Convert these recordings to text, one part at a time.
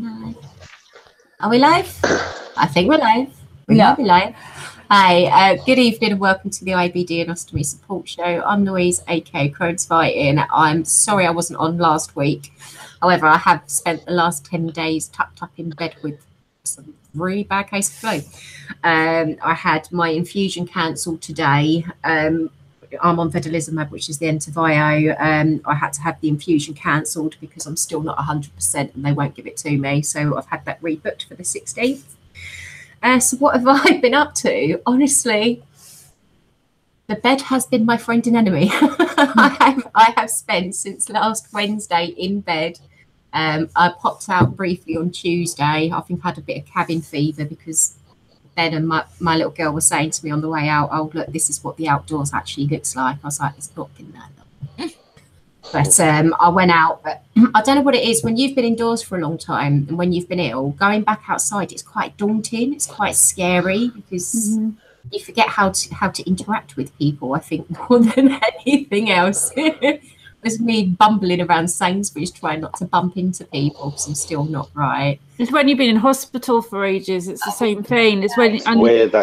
No. Are we live? I think we're live. We might be live. Hi, good evening and welcome to the IBD Ostomy support show. I'm Louise, aka Crohn's Fighting. I'm sorry I wasn't on last week. However, I have spent the last 10 days tucked up in bed with some really bad case of flu. I had my infusion cancelled today. I'm on vedolizumab, which is the Entavio. I had to have the infusion cancelled because I'm still not 100% and they won't give it to me. So I've had that rebooked for the 16th. So what have I been up to? Honestly, the bed has been my friend and enemy. I have spent since last Wednesday in bed. I popped out briefly on Tuesday. I think I had a bit of cabin fever because Ben and my little girl were saying to me on the way out, oh, look, this is what the outdoors actually looks like. I was like, it's not been that long. But I went out, but I don't know what it is. When you've been indoors for a long time and when you've been ill, going back outside, it's quite daunting. It's quite scary because you forget how to interact with people, I think, more than anything else. It's me bumbling around Sainsbury's trying not to bump into people because I'm still not right. It's when you've been in hospital for ages. It's the same thing. It's when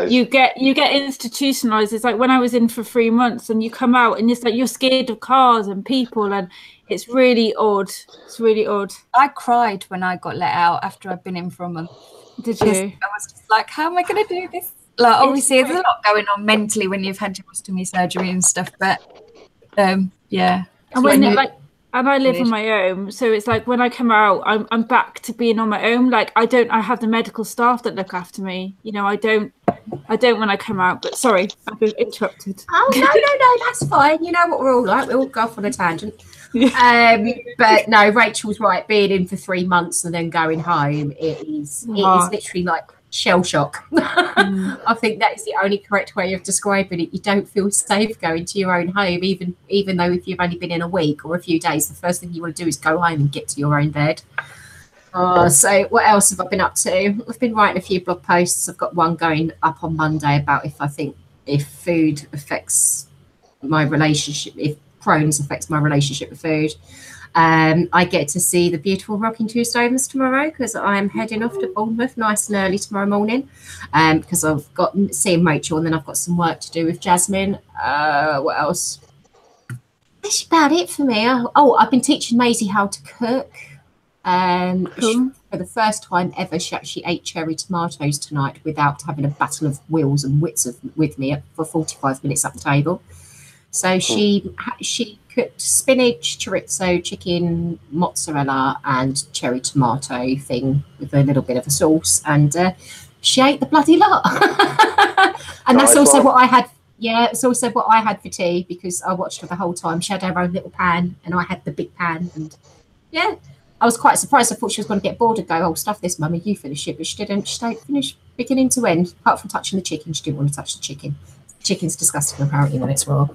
you get institutionalized. It's like when I was in for 3 months and you come out and it's like you're scared of cars and people, and it's really odd. It's really odd. I cried when I got let out after I'd been in for a month. Did you? I was just like, how am I going to do this? Like, obviously, there's a lot going on mentally when you've had your ostomy surgery and stuff, but yeah. And I live on my own, so it's like when I come out, I'm back to being on my own. Like I have the medical staff that look after me. You know, I don't when I come out. But sorry, I've been interrupted. Oh no, that's fine. You know what we're all like. We all go off on a tangent. But no, Rachel's right. Being in for 3 months and then going home, it is literally like shell shock. I think that is the only correct way of describing it. You don't feel safe going to your own home, even though if you've only been in a week or a few days, the first thing you want to do is go home and get to your own bed. So what else have I been up to? I've been writing a few blog posts. I've got one going up on Monday about if food affects my relationship, if Crohn's affects my relationship with food. I get to see the beautiful Rocking Two Stomas tomorrow because I'm heading off to Bournemouth nice and early tomorrow morning because I've got seeing Rachel and then I've got some work to do with Jasmine. What else? That's about it for me. I've been teaching Maisie how to cook. For the first time ever, she actually ate cherry tomatoes tonight without having a battle of wills and wits with me for 45 minutes at the table. So she cooked spinach, chorizo, chicken, mozzarella, and cherry tomato thing with a little bit of a sauce, and she ate the bloody lot. And that's also what I had. Yeah, it's also what I had for tea because I watched her the whole time. She had her own little pan, and I had the big pan. And yeah, I was quite surprised. I thought she was going to get bored and go, "Oh, stuff this, mummy, you finish it," but she didn't. She stayed finished beginning to end, apart from touching the chicken. She didn't want to touch the chicken. The chicken's disgusting apparently when it's raw.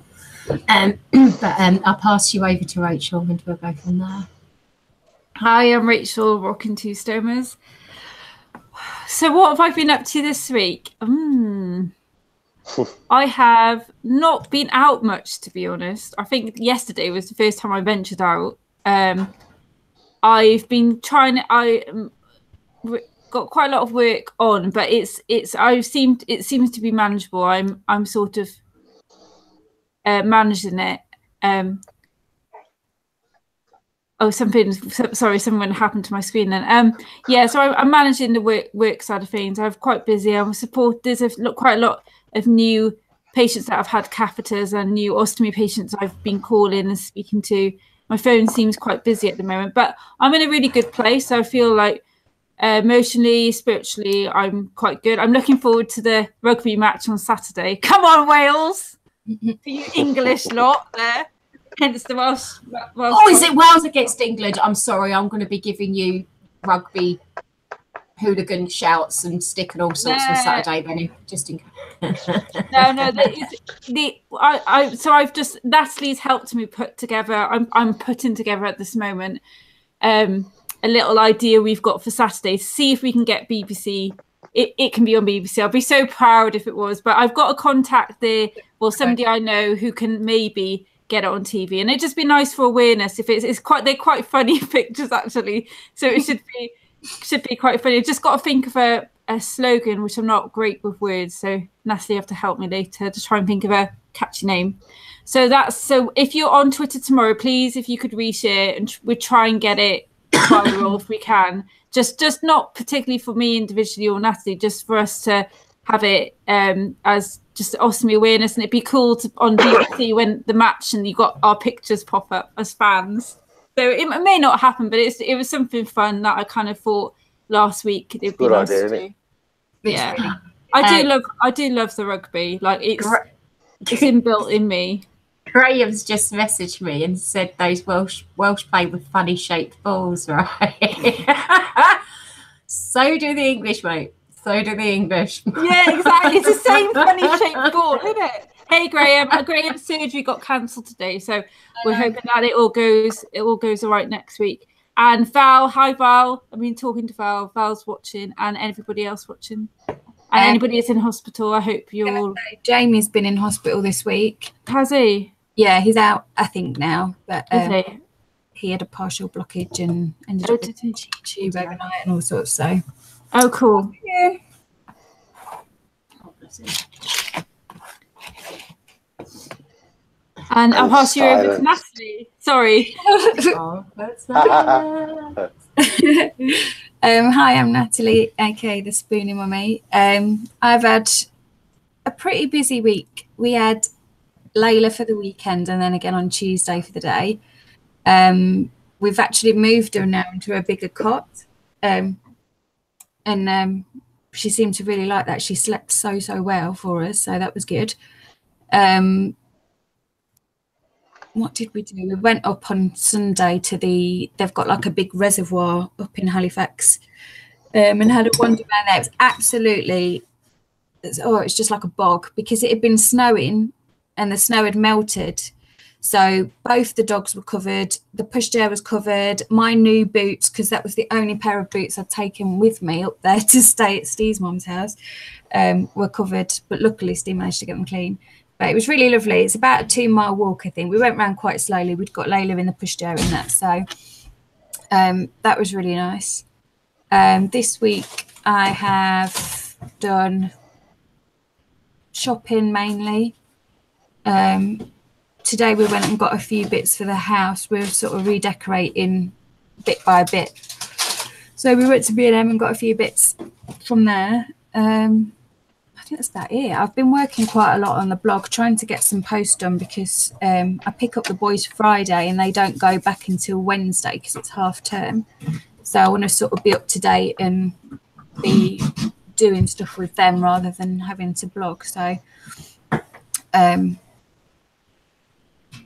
But I'll pass you over to Rachel and we'll go from there. Hi, I'm Rachel, Rocking Two Stomas. So what have I been up to this week? I have not been out much, to be honest. I think yesterday was the first time I ventured out. I've been trying. I got quite a lot of work on, but it seems to be manageable. I'm sort of managing it. Something happened to my screen then. So I'm managing the work side of things. I'm quite busy. I'm supported. There's quite a lot of new patients that have had catheters and new ostomy patients I've been calling and speaking to. My phone seems quite busy at the moment, but I'm in a really good place. I feel like emotionally, spiritually, I'm quite good. I'm looking forward to the rugby match on Saturday. Come on, Wales! For you English lot there. Hence the Welsh. Is it Wales against England? I'm sorry, I'm going to be giving you rugby hooligan shouts and stick and all sorts on Saturday, Benny, just in case. I've just Natalie's helped me put together. I'm putting together at this moment a little idea we've got for Saturday to see if we can get BBC. It can be on BBC. I'll be so proud if it was, but I've got a contact there, somebody I know who can maybe get it on TV, and it'd just be nice for awareness. If they're quite funny pictures actually, so it should be should be quite funny. Just got to think of a slogan, which I'm not great with words. So Natalie, you have to help me later to try and think of a catchy name. So if you're on Twitter tomorrow, please, if you could reshare, and we'll try and get it viral if we can. Just not particularly for me individually or Natalie, just for us to have it as just ostomy awareness. And it'd be cool to on BBC when the match and you got our pictures pop up as fans. So it may not happen, but it was something fun that I kind of thought last week. It'd be nice to do. Yeah, really, I do love the rugby. Like it's inbuilt in me. Graham's just messaged me and said those Welsh play with funny shaped balls, right? So do the English, mate. So do the English. Yeah, exactly. It's the same funny shaped ball, isn't it? Hey, Graham. Graham's surgery got cancelled today, so we're hoping that it all goes all right next week. And Val, hi Val. I've been talking to Val. Val's watching, and everybody else watching. And anybody that's in hospital, I hope you're all... Jamie's been in hospital this week. Has he? Yeah, he's out, I think, now. But he had a partial blockage and ended up in tube overnight and all sorts. So. Oh, cool. Yeah. And I'll pass you over to Natalie. Sorry. Oh, that's nice. Hi, I'm Natalie, aka the Spoonie Mummy. I've had a pretty busy week. We had Layla for the weekend and then again on Tuesday for the day. We've actually moved her now into a bigger cot, and she seemed to really like that. She slept so well for us, so that was good. What did we do? We went up on Sunday to they've got like a big reservoir up in Halifax, and had a wander around there. It was absolutely, it's just like a bog because it had been snowing and the snow had melted. So both the dogs were covered, the pushchair was covered, my new boots, because that was the only pair of boots I'd taken with me up there to stay at Steve's mum's house, were covered, but luckily Steve managed to get them clean. But it was really lovely. It's about a 2-mile walk, I think. We went around quite slowly. We'd got Layla in the pushchair and that, so that was really nice. This week I have done shopping mainly. Today we went and got a few bits for the house. We're sort of redecorating bit by bit. So we went to B&M and got a few bits from there. I think that's about it. I've been working quite a lot on the blog, trying to get some posts done because I pick up the boys Friday and they don't go back until Wednesday because it's half term. So I want to sort of be up to date and be doing stuff with them rather than having to blog. So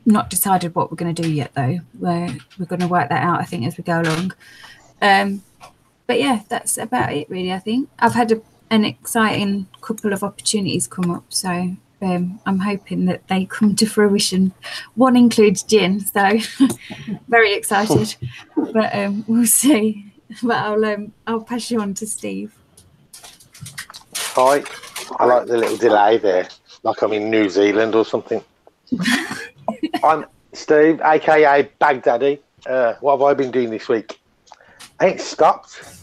not decided what we're going to do yet though. We're going to work that out, I think, as we go along. But yeah, that's about it really, I think. I've had an exciting couple of opportunities come up, so I'm hoping that they come to fruition. One includes gin, so very excited, but we'll see. But I'll pass you on to Steve. Hi, I like the little delay there, like I'm in New Zealand or something. I'm Steve, aka Baghdaddy. What have I been doing this week? I ain't stopped.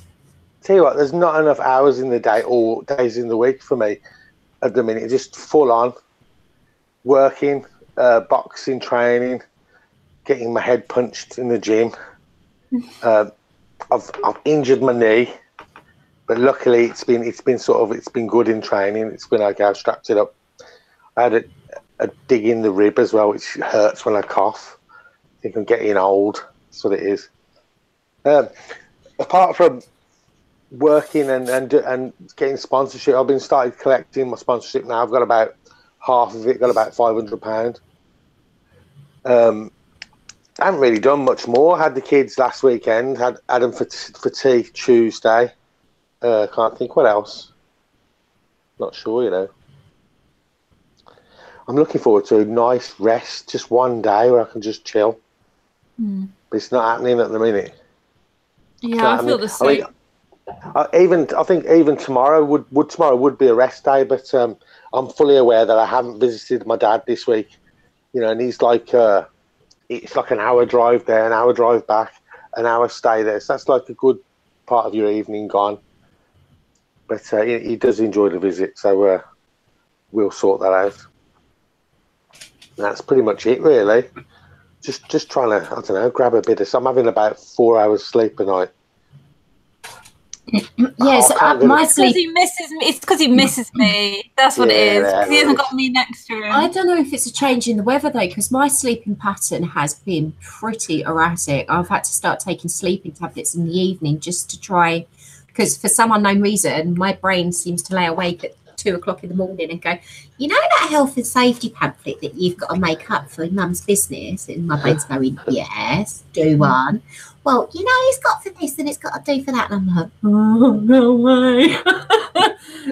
Tell you what, there's not enough hours in the day or days in the week for me at the minute. Just full on working, boxing, training, getting my head punched in the gym. I've injured my knee, but luckily it's been good in training. It's been okay. I've strapped it up. I had a dig in the rib as well, which hurts when I cough. I think I'm getting old. That's what it is. Apart from working and getting sponsorship, I've been started collecting my sponsorship now. I've got about half of it, got about £500. I haven't really done much more. Had the kids last weekend, had them for tea Tuesday. Can't think what else. Not sure, you know. I'm looking forward to a nice rest, just one day where I can just chill. But it's not happening at the minute. Yeah, I feel the same. I think even tomorrow would be a rest day, but I'm fully aware that I haven't visited my dad this week. You know, and he's like it's like an hour drive there, an hour drive back, an hour stay there. So that's like a good part of your evening gone. But he does enjoy the visit, so we'll sort that out. That's pretty much it, really. Just trying to, I don't know, grab a bit of. I'm having about 4 hours sleep a night. Yes, my sleep. It's because he misses me. That's what it is. Because he hasn't got me next to him. I don't know if it's a change in the weather though, because my sleeping pattern has been pretty erratic. I've had to start taking sleeping tablets in the evening just to try, because for some unknown reason, my brain seems to lay awake at 2 o'clock in the morning and go, you know that health and safety pamphlet that you've got to make up for mum's business? And my brain's going, yes, do one. Well, you know, it's got for this and it's got to do for that. And I'm like, oh, no way.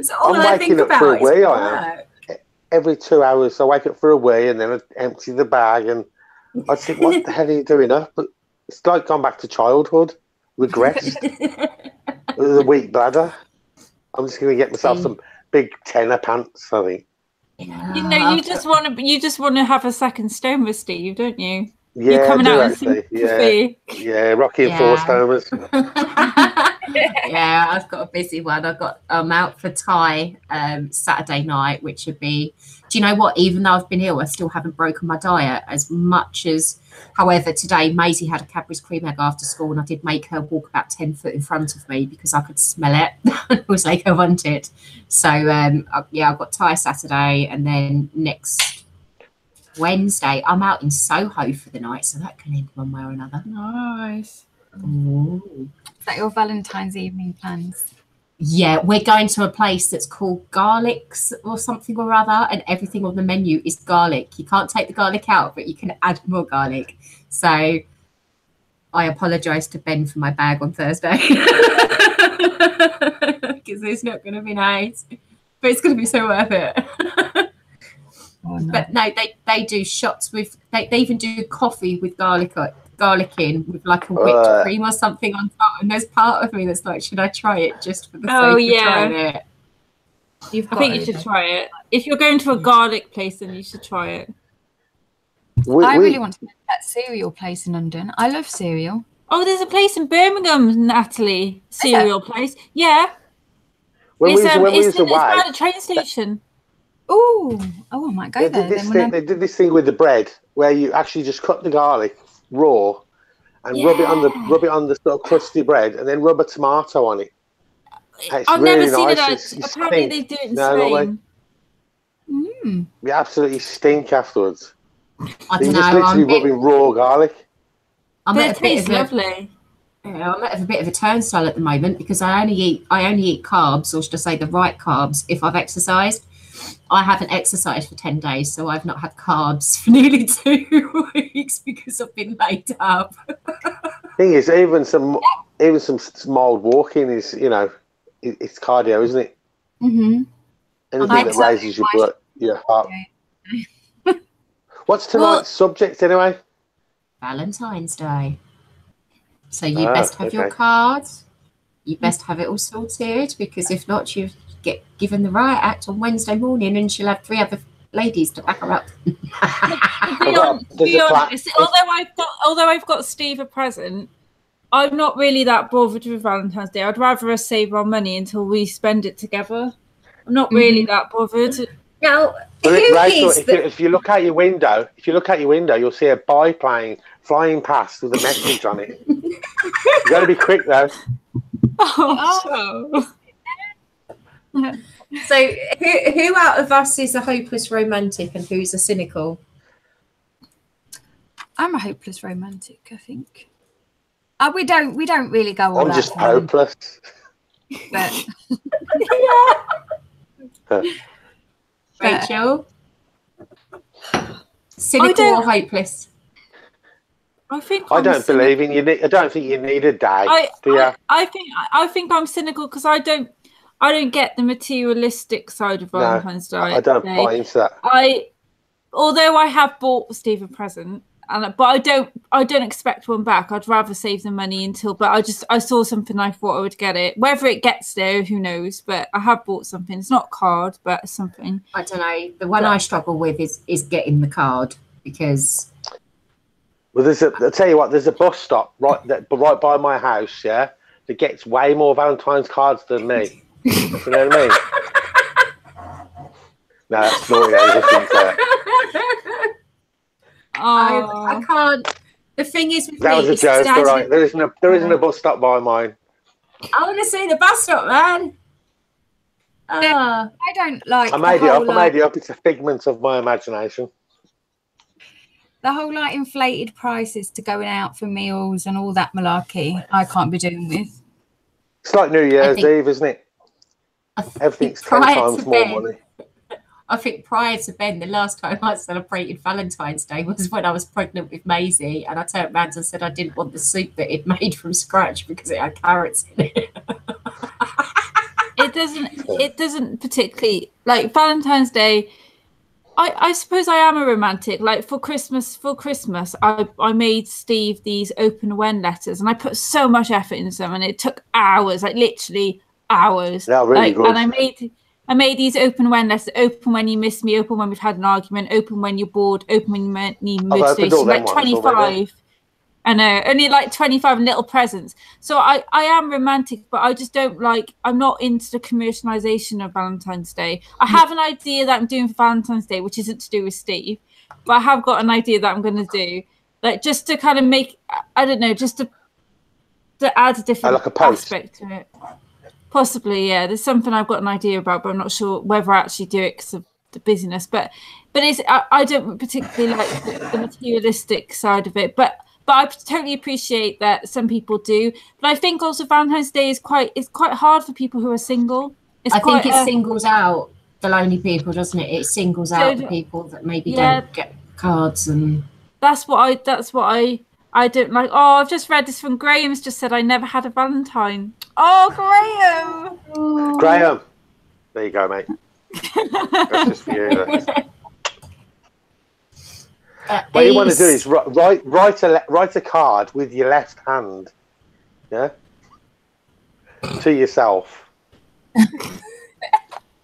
So all I think about for a wee, is I am. Every 2 hours, I wake up for a wee and then I empty the bag and I think, what the hell are you doing up? But it's like gone back to childhood, regressed. With a weak bladder. I'm just going to get myself some big tenor pants, I think. Yeah. You know, you just want to have a second stoma, Steve, don't you? Yeah, you're coming out actually. Yeah, Rocky and 4 stomas. Yeah, I've got a busy one. I'm out for Thai Saturday night, which would be. Do you know what? Even though I've been ill, I still haven't broken my diet as much as. However, today Maisie had a Cadbury's cream egg after school, and I did make her walk about 10 foot in front of me because I could smell it. It was like I wanted. So yeah, I've got Thai Saturday, and then next Wednesday I'm out in Soho for the night, so that can end one way or another. Nice. Ooh. Is that your Valentine's evening plans? Yeah, we're going to a place that's called Garlics or something or other, and everything on the menu is garlic. You can't take the garlic out, but you can add more garlic. So I apologise to Ben for my bag on Thursday because it's not going to be nice, but it's going to be so worth it. Oh, no. But no, they do shots with, they even do coffee with garlic in with like a whipped cream or something on top. And there's part of me that's like, should I try it just for the sake of trying it? I think you should try it. If you're going to a garlic place, then you should try it. I really want to go to that cereal place in London. I love cereal. Oh, there's a place in Birmingham, Natalie. Cereal place. Yeah. It's by the train station. Oh, I might go there. They did this thing with the bread where you actually just cut the garlic raw and rub it on the sort of crusty bread and then rub a tomato on it. I've never seen it. Apparently they do it in Spain. You absolutely stink afterwards. I don't You're know. just literally rubbing raw garlic. It tastes lovely. Yeah, I'm at a bit of a turnstile at the moment because I only eat carbs, or should I say the right carbs, if I've exercised. I haven't exercised for 10 days, so I've not had carbs for nearly 2 weeks because I've been laid up. Thing is, even some mild walking is, you know, it's cardio, isn't it? Mm-hmm. Anything that raises your heart. What's tonight's subject anyway? Valentine's Day. So you best have your cards. You best have it all sorted, because if not, you get given the riot act on Wednesday morning and she'll have 3 other ladies to back her up. Be honest, although I've got Steve a present, I'm not really that bothered with Valentine's Day. I'd rather us save our money until we spend it together. I'm not really that bothered. Now, Rachel, if you look out your window, you'll see a biplane flying past with a message on it. You've got to be quick though. So who out of us is a hopeless romantic and who's a cynical? I'm a hopeless romantic, I think. We don't really go all I'm that just time. hopeless. But Rachel? Cynical or hopeless? I don't believe in you. I don't think you need a day. Do you? I think I'm cynical because I don't get the materialistic side of Valentine's Day. I don't buy into that. Although I have bought Steve a present, but I don't expect one back. I'd rather save the money until. But I saw something I thought I would get it. Whether it gets there, who knows? But I have bought something. It's not a card, but something. I don't know. The one I struggle with is getting the card, because. Well, I'll tell you what. There's a bus stop right by my house. Yeah, that gets way more Valentine's cards than me. You know what I mean? No, that's naughty. I can't. The thing is with that me, was a joke, all right. There isn't a bus stop by mine. I want to see the bus stop, man. I don't like. I made it up. It's a figment of my imagination. The whole like inflated prices to going out for meals and all that malarkey, I can't be doing with. It's like New Year's Eve, isn't it? Everything's 10 times more money. I think prior to Ben, the last time I celebrated Valentine's Day was when I was pregnant with Maisie, and I turned around and said I didn't want the soup that it made from scratch because it had carrots in it. It doesn't particularly like Valentine's Day. I suppose I am a romantic. Like for Christmas, I made Steve these open when letters, and I put so much effort into them, and it took hours, like literally hours. Yeah, really good. And I made these open when letters: open when you miss me, open when we've had an argument, open when you're bored, open when you need motivation. Like 25. I know, only like 25 little presents. So I am romantic, but I just don't like, I'm not into the commercialization of Valentine's Day. I have an idea that I'm doing for Valentine's Day, which isn't to do with Steve, but I have got an idea that I'm going to do, like just to kind of make, I don't know, just to add a different like a post aspect to it. Possibly, yeah. There's something I've got an idea about, but I'm not sure whether I actually do it because of the busyness. But it's, I don't particularly like the materialistic side of it, but I totally appreciate that some people do. But I think also Valentine's Day is quite hard for people who are single. I think it singles out the lonely people, doesn't it? It singles out the people that maybe don't get cards, and that's what I don't like. Oh, I've just read this from Graham's just said I never had a Valentine. Oh, Graham! Graham, there you go, mate. That's just for you. What you want to do is write a card with your left hand, yeah, to yourself.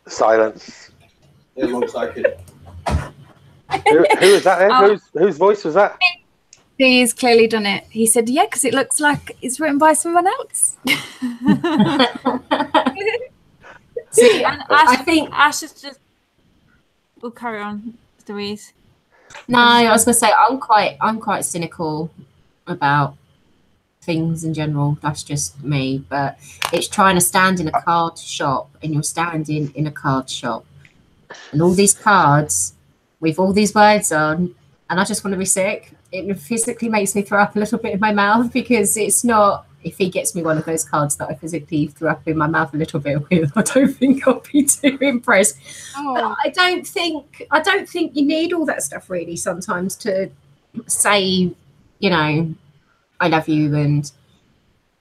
Silence. It looks like it. Who was that then? Whose voice was that? He's clearly done it. He said, yeah, because it looks like it's written by someone else. See, and I think Ash is just... We'll carry on, Louise. No, I was going to say I'm quite cynical about things in general. That's just me. But it's trying to stand in a card shop, and you're standing in a card shop, and all these cards with all these words on, and I just want to be sick. It physically makes me throw up a little bit in my mouth, because it's not. If he gets me one of those cards that I physically threw up in my mouth a little bit with, I don't think I'll be too impressed. Oh. I don't think you need all that stuff really sometimes to say, you know, I love you and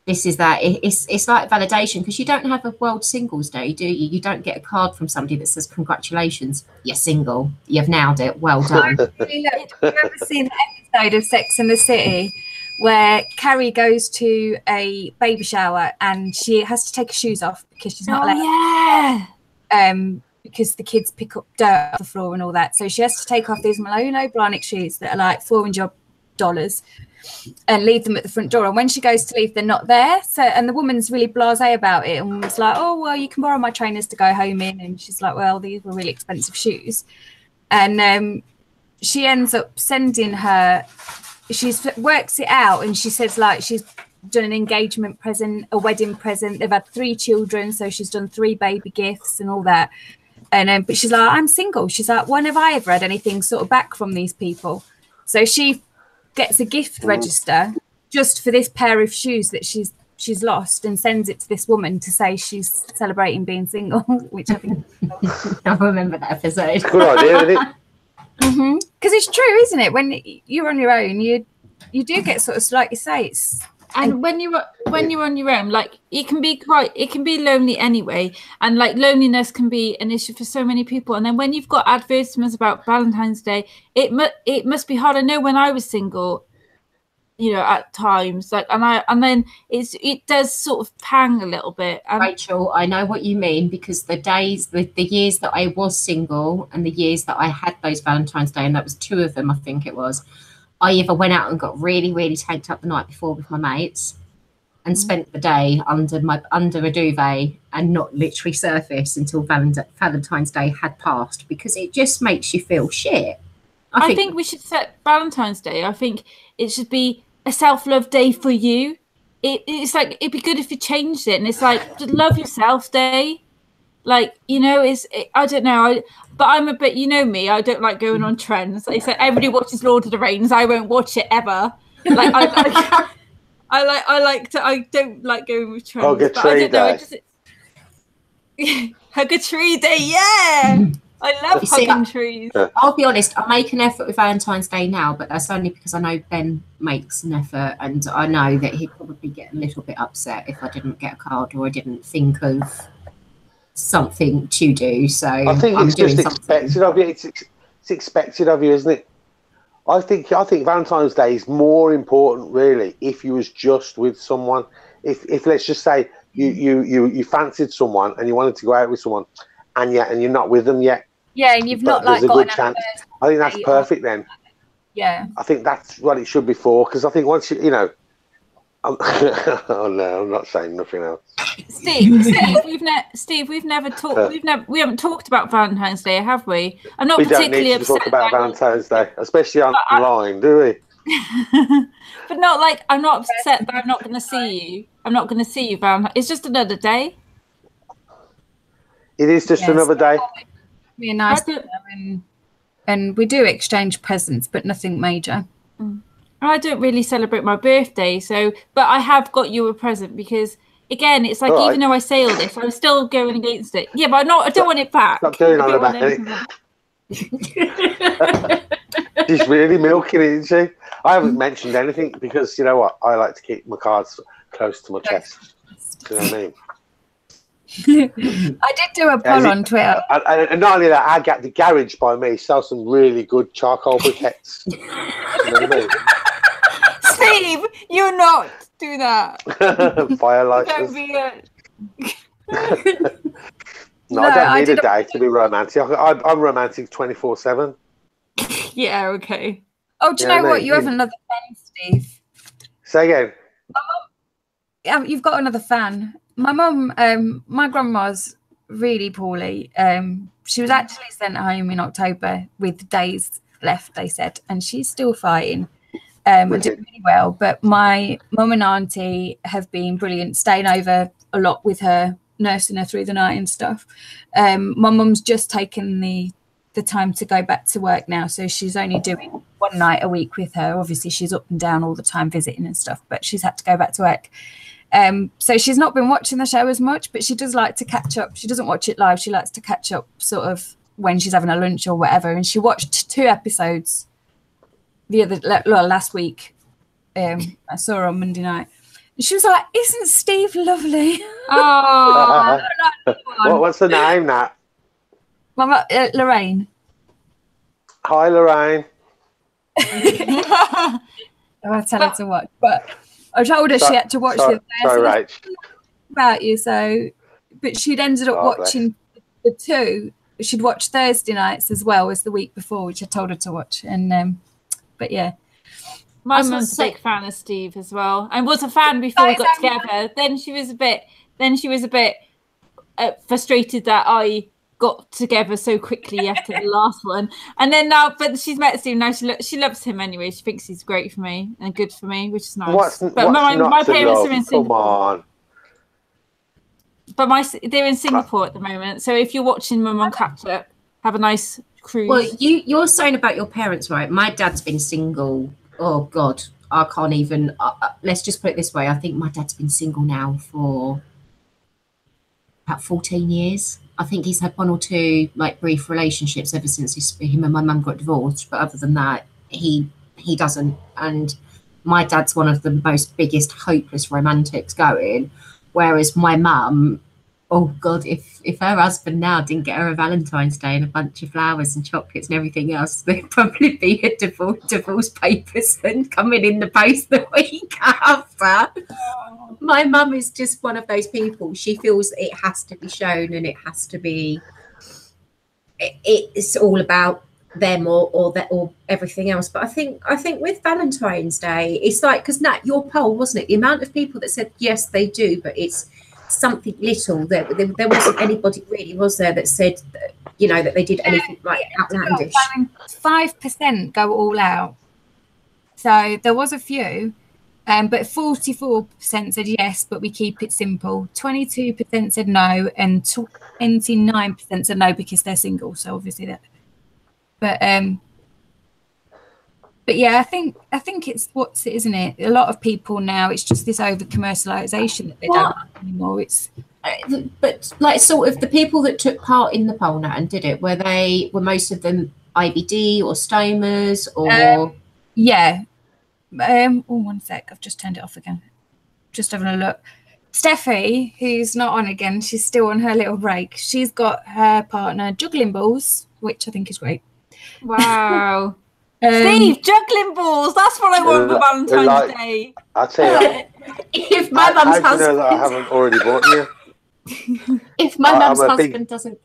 this is that. It's like validation, because you don't have a World Singles Day, do you? You don't get a card from somebody that says congratulations, you're single, you've nailed it, well done. Have you ever seen the episode of Sex and the City where Carrie goes to a baby shower and she has to take her shoes off because she's not allowed. Because the kids pick up dirt off the floor and all that, so she has to take off these Malone O'Blahnik shoes that are like $400 and leave them at the front door, and when she goes to leave they're not there, so and the woman's really blasé about it and was like, oh well, you can borrow my trainers to go home in, and she's like, well, these were really expensive shoes, and she ends up sending her, she works it out, and she says like she's done an engagement present, a wedding present, they've had 3 children, so she's done 3 baby gifts and all that, and but she's like, I'm single, she's like, when have I ever had anything sort of back from these people? So she gets a gift register just for this pair of shoes that she's lost, and sends it to this woman to say she's celebrating being single, which I think I remember that episode. Good idea, isn't it? Because it's true, isn't it? When you're on your own, you do get sort of, like you say, it's. And when you're on your own, like it can be lonely anyway, and like loneliness can be an issue for so many people. And then when you've got advertisements about Valentine's Day, it must be hard. I know when I was single, you know, at times, like, and then it does sort of pang a little bit. Rachel, I know what you mean, because the years that I was single and the years that I had those Valentine's Day, and that was 2 of them, I think it was, I either went out and got really, really tanked up the night before with my mates, and spent the day under a duvet and not literally surface until Valentine's Day had passed, because it just makes you feel shit. I think we should set Valentine's Day. I think it should be a self-love day for you. It's like, it'd be good if you changed it, and it's like, just love yourself day. Like, you know, I don't know, but I'm a bit, you know me, I don't like going on trends. Like, so everybody watches Lord of the Rings, I won't watch it ever. Like, I don't like going with trends. Hug a tree day. Hug a tree day, yeah. I love hugging trees. I'll be honest, I make an effort with Valentine's Day now, but that's only because I know Ben makes an effort, and I know that he'd probably get a little bit upset if I didn't get a card or I didn't think of something to do. So I think it's just expected of you. It's expected of you, isn't it? I think Valentine's Day is more important, really, if you was just with someone. If let's just say you fancied someone and you wanted to go out with someone, and you're not with them yet. Yeah, and you've not like got a good chance. I think that's perfect then. Yeah. I think that's what it should be for, because I think once you know. Oh no, I'm not saying nothing else. Steve, we've never talked. We haven't talked about Valentine's Day, have we? I'm not particularly upset. We don't need to talk about Valentine's Day, especially online, do we? But not like, I'm not upset that I'm not going to see you. I'm not going to see you, Valentine's. It's just another day. It is just another day. Be a nice day, and we do exchange presents, but nothing major. I don't really celebrate my birthday, but I have got you a present, because again, it's like, even though I say all this, I'm still going against it. Yeah, but I don't want it back. Stop doing all that. She's really milking it, isn't she? I haven't mentioned anything because, you know what, I like to keep my cards close to my chest. Do you know what I mean? I did do a poll on Twitter. And not only that, I got the garage by me sell some really good charcoal briquettes. You know what I mean? Steve, you not do that. Firelights. No, I don't need a day to be romantic. I'm romantic 24/7. Yeah, okay. Oh, do you know what? You have another fan, Steve. Say again. You've got another fan. My mum, my grandma's really poorly. She was actually sent home in October with days left, they said, and she's still fighting and doing really well. But my mum and auntie have been brilliant, staying over a lot with her, nursing her through the night and stuff. My mum's just taken the time to go back to work now, so she's only doing one night a week with her. Obviously, she's up and down all the time visiting and stuff, but she's had to go back to work. So she's not been watching the show as much, but she does like to catch up. She doesn't watch it live. She likes to catch up sort of when she's having a lunch or whatever. And she watched 2 episodes last week. I saw her on Monday night. And she was like, "Isn't Steve lovely?" Oh, what's the name, Nat? Mama, Lorraine. Hi, Lorraine. I tell her to watch, but I told her she had to watch the other day. Sorry, Rach. About you, but she'd ended up watching the 2. She'd watched Thursday nights as well as the week before, which I told her to watch. And but yeah, my mum's a big fan of Steve as well, and was a fan before we got together. Then she was a bit frustrated that I got together so quickly after the last one, and then now, but she's met Steve now. She loves him anyway. She thinks he's great for me and good for me, which is nice. But my parents are in Singapore. But they're in Singapore at the moment. So if you're watching Mum on catch up, have a nice cruise. Well, you're saying about your parents, right? My dad's been single. Oh God, I can't even. Let's just put it this way. I think my dad's been single now for about 14 years. I think he's had 1 or 2 like brief relationships ever since him and my mum got divorced. But other than that, he doesn't. And my dad's one of the most biggest hopeless romantics going. Whereas my mum, oh God, if her husband now didn't get her a Valentine's Day and a bunch of flowers and chocolates and everything else, there'd probably be a divorce papers and coming in the post the week after. My mum is just one of those people. She feels it has to be shown and it has to be. It's all about them or that or everything else. But I think with Valentine's Day, it's like, because Nat, your poll, wasn't it, the amount of people that said yes they do, but it's something little. There wasn't anybody really, was there, that said that, you know, that they did anything like outlandish. 5% go all out. So there was a few, but 44% said yes, but we keep it simple. 22% said no, and 29% said no because they're single. So obviously that. But yeah, I think it's what's it, isn't it? A lot of people now, it's just this over commercialization that they don't like anymore. It's but like sort of the people that took part in the poll now and did it, were most of them IBD or stomas or yeah. Oh, one sec, I've just turned it off again. Just having a look. Steffi, who's not on again, she's still on her little break. She's got her partner juggling balls, which I think is great. Wow. Steve, juggling balls. That's what I want for Valentine's Day. I'll tell you. If my mum's husband, I haven't already bought you. If my mum's husband doesn't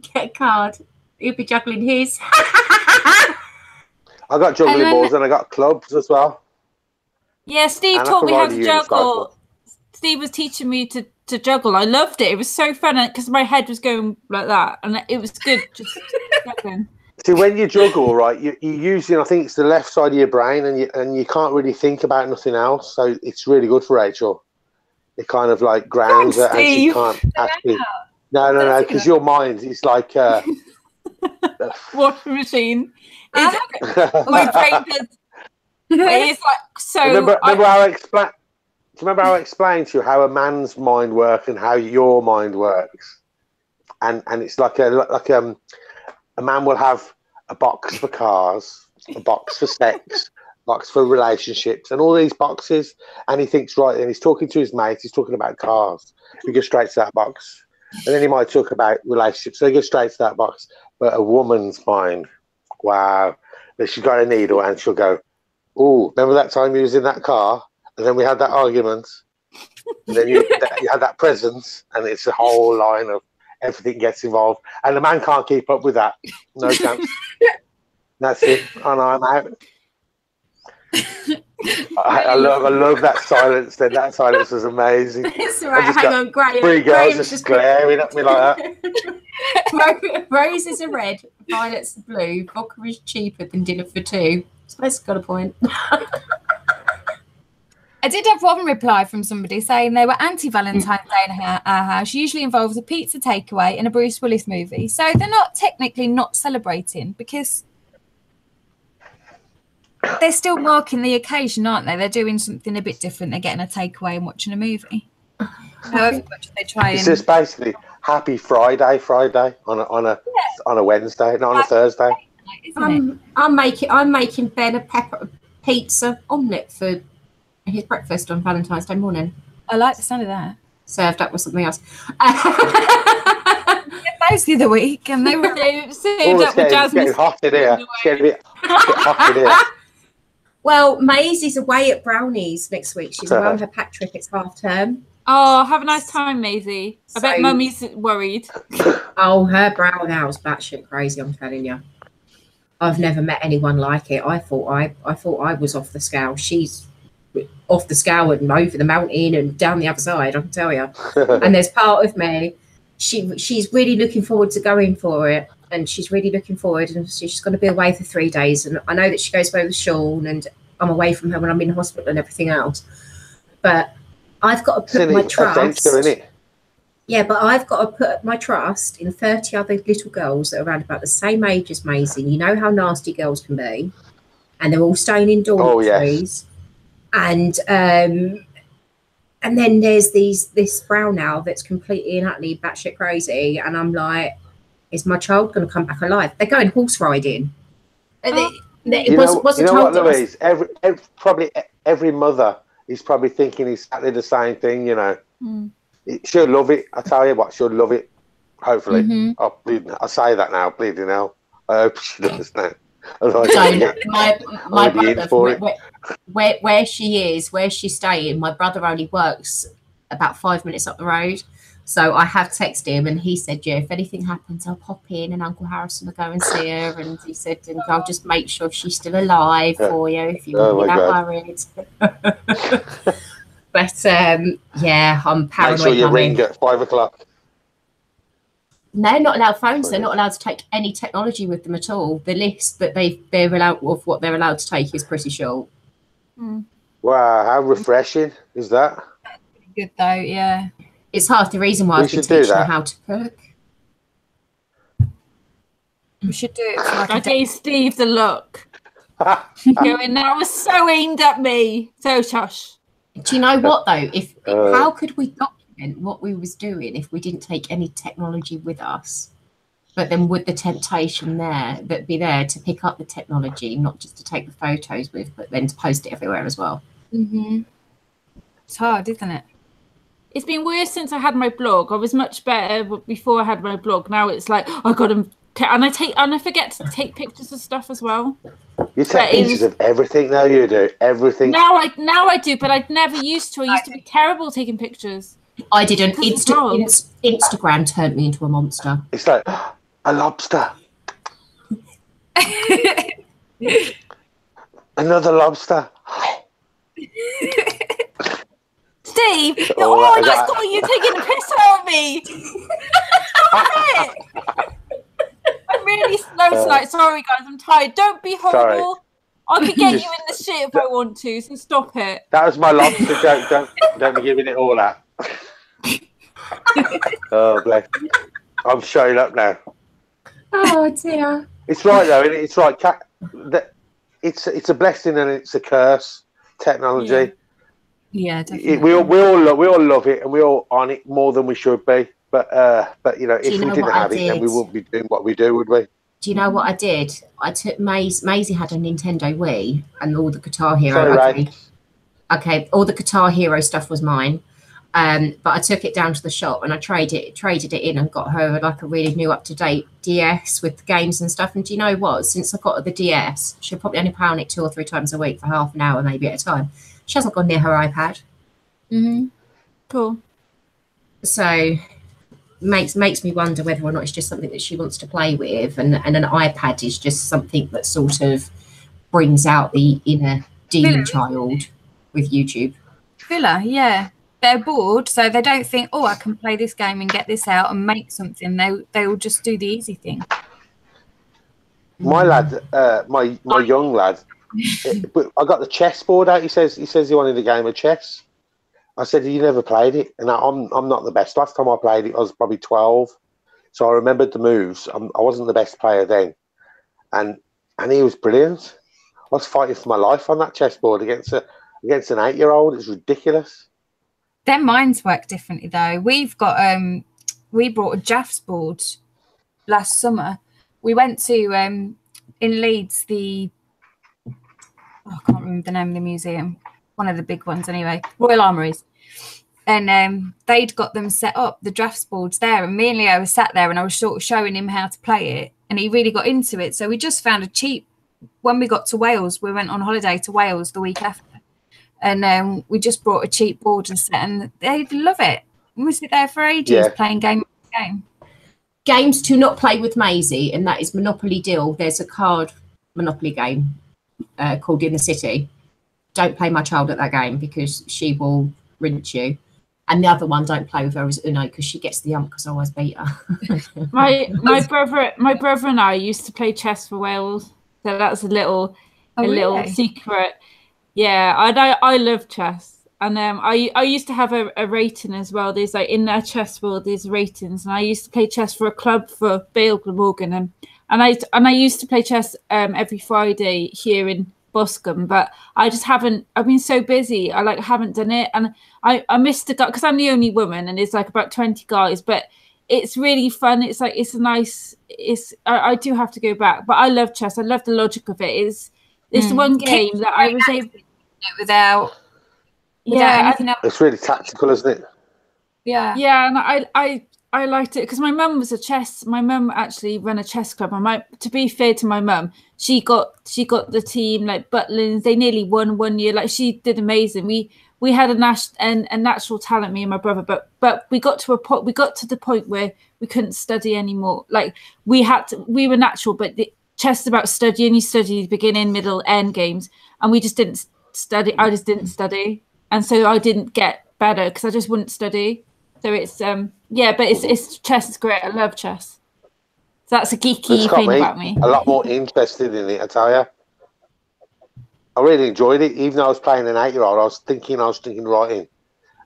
get a card, he'll be juggling his. I got juggling balls and I got clubs as well. Yeah, Steve taught me how to juggle. Steve was teaching me to juggle. I loved it. It was so fun because my head was going like that, and it was good. Just juggling. See, when you juggle, right, you're using, I think it's the left side of your brain, and you can't really think about nothing else. So it's really good for Rachel. It kind of like grounds her, and she can't actually. No, because your mind is like washing machine. My brain does. It's like so. Remember how I explained? Do you remember how I explained to you how a man's mind works and how your mind works? And it's like a man will have a box for cars, a box for sex, a box for relationships, and all these boxes. And he thinks, right, and he's talking to his mate, he's talking about cars. He goes straight to that box. And then he might talk about relationships, so he goes straight to that box. But a woman's mind, wow. She's got a needle and she'll go, oh, remember that time you was in that car? And then we had that argument. And then you had that presence, and it's a whole line of everything gets involved. And the man can't keep up with that. No chance. That's it. And I'm out. I love that silence. Then that silence was amazing. It's all right. Hang on, Graham. Three girls just glaring at me like that. Roses are red, violets are blue. Vodka is cheaper than dinner for two. So that's got a point. I did have one reply from somebody saying they were anti-Valentine's Day in our house. Usually involves a pizza takeaway and a Bruce Willis movie. So they're not technically not celebrating because they're still marking the occasion, aren't they? They're doing something a bit different. They're getting a takeaway and watching a movie. However much they try. It's just basically Happy Friday on a Wednesday, not on a Thursday. I'm making Ben a pizza omelette for his breakfast on Valentine's Day morning. I like the sound of that. Served up with something else. Those the other week, and they were served up with Jasmine. It's getting hot in here. It's getting a bit hot in here. Well, Maisie's away at Brownies next week. She's away on her pack trip. It's half term. Oh, have a nice time, Maisie. I bet Mummy's worried. Oh, her brow now is batshit crazy, I'm telling you. I've never met anyone like it. I thought I was off the scale. She's off the scale and over the mountain and down the other side, I can tell you. And there's part of me, she's really looking forward to going for it, and she's really looking forward, and she's going to be away for 3 days, and I know that she goes away with Sean, and I'm away from her when I'm in hospital and everything else. But I've got to put my trust. Yeah, but I've got to put my trust in 30 other little girls that are around about the same age as Maisie. You know how nasty girls can be, and they're all staying in dormitories. And then there's this brown owl that's completely and utterly batshit crazy, and I'm like, is my child going to come back alive? They're going horse riding. Louise? Probably every mother is probably thinking exactly the same thing. You know, she'll love it. I tell you what, she'll love it. Hopefully, I say that now, bleeding hell. I hope she does now. My brother, where she is, where she's staying, my brother only works about 5 minutes up the road. So I have texted him, and he said, yeah, if anything happens, I'll pop in and Uncle Harrison will go and see her. And he said, and I'll just make sure she's still alive for you if you want to be that worried. But yeah, I'm paranoid. Make sure you ring at 5 o'clock. No, not allowed phones. They're not allowed to take any technology with them at all. The list that they're allowed of what they're allowed to take is pretty short. Wow, how refreshing is that? Good though, yeah. It's half the reason why I've been teaching her how to cook. We should do it. For I gave Steve the look. Going, that was so aimed at me. So shush. Do you know what though? How could we document what we was doing if we didn't take any technology with us? But then would the temptation that be there to pick up the technology, not just to take the photos with, but then to post it everywhere as well? It's hard, isn't it? It's been worse since I had my blog. I was much better before I had my blog. Now it's like I got to, and I forget to take pictures of stuff as well. You take pictures of everything now. You do everything. Now I do, but I'd never used to. I used to be terrible taking pictures. I didn't. Instagram turned me into a monster. It's like a lobster. Another lobster. Steve, I just thought you taking a piss out of me. Stop it. I'm really slow tonight. Sorry, guys, I'm tired. Don't be horrible. Sorry. I could get you in the shit if I want to, so stop it. That was my lobster joke. Don't be giving it all that. Oh, bless. I'm showing up now. Oh dear. It's right though. It's right. It's a blessing and it's a curse. Technology. Yeah, definitely. We all love it, and we all on it more than we should be. But you know, if we didn't have it, then we wouldn't be doing what we do, would we? Do you know what I did? I took Maisie had a Nintendo Wii, and all the Guitar Hero. Okay, all the Guitar Hero stuff was mine. But I took it down to the shop and I traded it in and got her like a really new up-to-date DS with the games and stuff. And do you know what? Since I got the DS, she'll probably only play on it 2 or 3 times a week for half an hour, maybe at a time. She hasn't gone near her iPad. Cool. So makes me wonder whether or not it's just something that she wants to play with, and an iPad is just something that sort of brings out the inner demon child with YouTube. Filler, yeah. They're bored, so they don't think, oh, I can play this game and get this out and make something. They will just do the easy thing. My lad, my young lad, but I got the chessboard out. He says he wanted a game of chess. I said, you never played it, and I'm not the best. Last time I played it, I was probably 12, so I remembered the moves. I wasn't the best player then, and he was brilliant. I was fighting for my life on that chessboard against an 8-year-old. It's ridiculous. Their minds work differently though. We've got we brought a drafts board last summer. We went to in Leeds I can't remember the name of the museum, one of the big ones anyway, Royal Armouries, and they'd got them set up, the drafts boards there, and me and Leo were sat there and I was sort of showing him how to play it, and he really got into it. So we just found a cheap, when we got to Wales, we went on holiday to Wales the week after. And we just brought a cheap board and set, and they love it. We sit there for ages playing game. Games to not play with Maisie, and that is Monopoly Deal. There's a card Monopoly game called In the City. Don't play my child at that game because she will rinse you. And the other one, don't play with her, is Uno, because she gets the ump because I always beat her. my brother and I used to play chess for Wales, so that's a little secret. Yeah, I love chess, and I used to have a rating as well. There's like in their chess world, there's ratings, and I used to play chess for a club for Bale Glamorgan, and I used to play chess every Friday here in Boscombe, but I just haven't. I've been so busy, I haven't done it, and I missed the guy because I'm the only woman, and there's like about 20 guys, but it's really fun. It's like I do have to go back, but I love chess. I love the logic of it. It's the one game that I was able without anything else. It's really tactical, isn't it? Yeah. Yeah, and I liked it because my mum actually ran a chess club. To be fair to my mum, she got the team like Butlins. They nearly won one year. Like she did amazing. We we had a natural talent, me and my brother, but we got to the point where we couldn't study anymore. Like we were natural, but the chess is about studying. You study beginning, middle, end games, and we just didn't study. I just didn't study, and so I didn't get better because I just wouldn't study. So it's but it's chess is great. I love chess. So that's a geeky thing about me. A lot more interested in it, I tell you. I really enjoyed it. Even though I was playing an 8-year-old, I was thinking right in.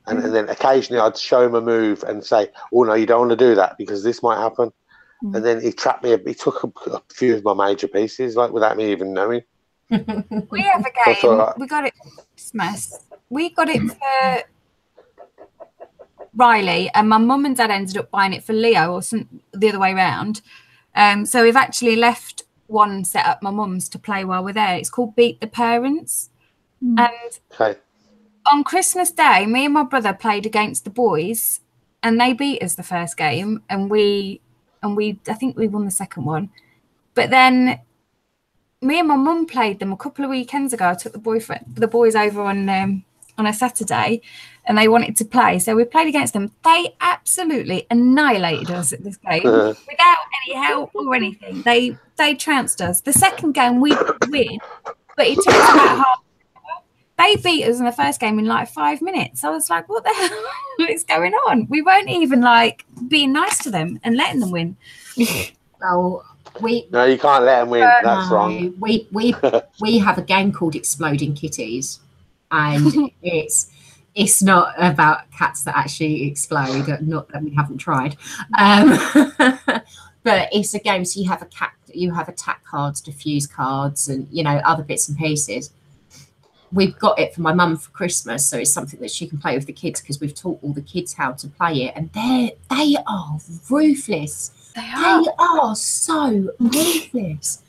And then occasionally I'd show him a move and say, oh, no, you don't want to do that because this might happen. And then he trapped me. He took a few of my major pieces, like without me even knowing. We have a game. We got it for Christmas. We got it for Riley, and my mum and dad ended up buying it for Leo, or the other way around. So we've actually left one set up my mum's to play while we're there. It's called Beat the Parents. And on Christmas Day, me and my brother played against the boys, and they beat us the first game, and I think we won the second one. But then me and my mum played them a couple of weekends ago. I took the boys over on a Saturday, and they wanted to play, so we played against them. They absolutely annihilated us at this game without any help or anything. They trounced us. The second game we did win, but it took us about half. They beat us in the first game in like 5 minutes. I was like, what the hell is going on? We weren't even like being nice to them and letting them win. Well, no, you can't let them win. That's wrong. We have a game called Exploding Kitties, and it's not about cats that actually explode. Not that we haven't tried, but it's a game. So you have a cat, you have attack cards, diffuse cards, and other bits and pieces. We've got it for my mum for Christmas, so it's something that she can play with the kids because we've taught all the kids how to play it, and they are ruthless. They are so ruthless.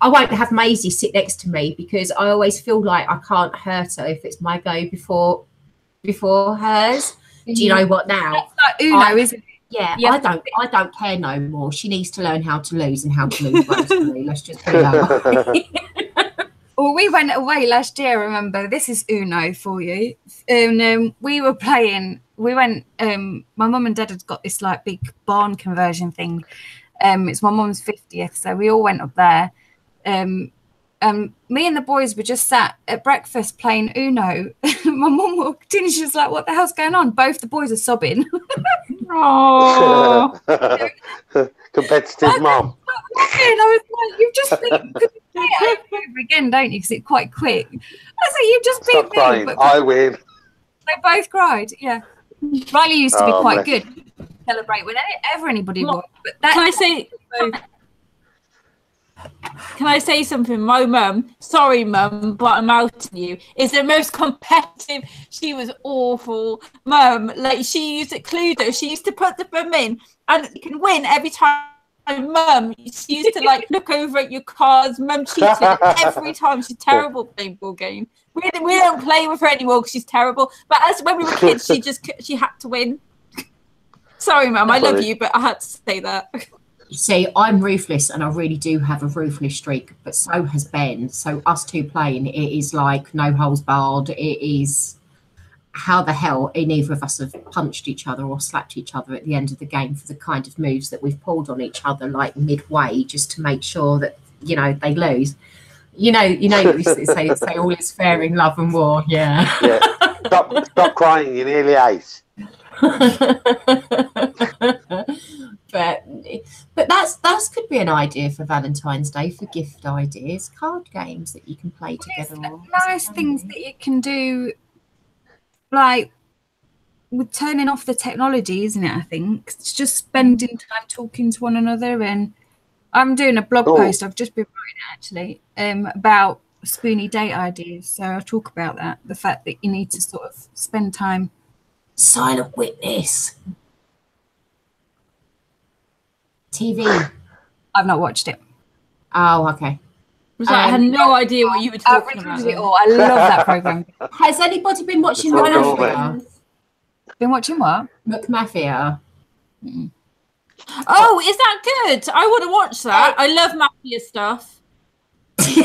I won't have Maisie sit next to me because I always feel like I can't hurt her if it's my go before hers. Do you know what now? That's like Uno, isn't it? Yeah, I don't care no more. She needs to learn how to lose and how to lose gracefully. Let's just put it that way. Well, we went away last year, remember? This is Uno for you. And we were playing, my mum and dad had got this like big barn conversion thing. It's my mum's 50th, so we all went up there. Me and the boys were just sat at breakfast playing Uno. My mum walked in and she was like, what the hell's going on? Both the boys are sobbing. Oh, competitive mum. I was like, you've just been, because you play it over again, don't you? Because it's quite quick. I was like, you've just Stop crying. I win. They both cried. Yeah. Riley used to be quite good. Celebrate whenever anybody won. But that, Can I say something? My mum, sorry mum, but I'm outing you, is the most competitive. She was awful. Mum, like she used at Cluedo, she used to put the bum in and you can win every time. Mum, she used to like look over at your cards. Mum cheated every time. She's terrible playing ball game. We don't play with her anymore because she's terrible. But as when we were kids, she had to win. Sorry, Mum, I love you, but I had to say that. See, I'm ruthless and I really do have a ruthless streak, but so has Ben. So us two playing, it is like no holes barred. It is how the hell neither of us have punched each other or slapped each other at the end of the game for the kind of moves that we've pulled on each other like midway just to make sure that, they lose. Say all is fair in love and war. Yeah. Stop crying, you're nearly ace. But that's could be an idea for Valentine's Day for gift ideas, card games that you can play together. Nice things that you can do, like with turning off the technology, isn't it? I think it's just spending time talking to one another. And I'm doing a blog post I've just been writing actually about spoony date ideas. So I'll talk about that. The fact that you need to sort of spend time. Silent Witness. TV. I've not watched it. Oh, okay. I had no idea what you were talking about. I love that program. Has anybody been watching McMafia? Been watching what? McMafia. Oh, is that good? I want to watch that. I love mafia stuff. Sorry.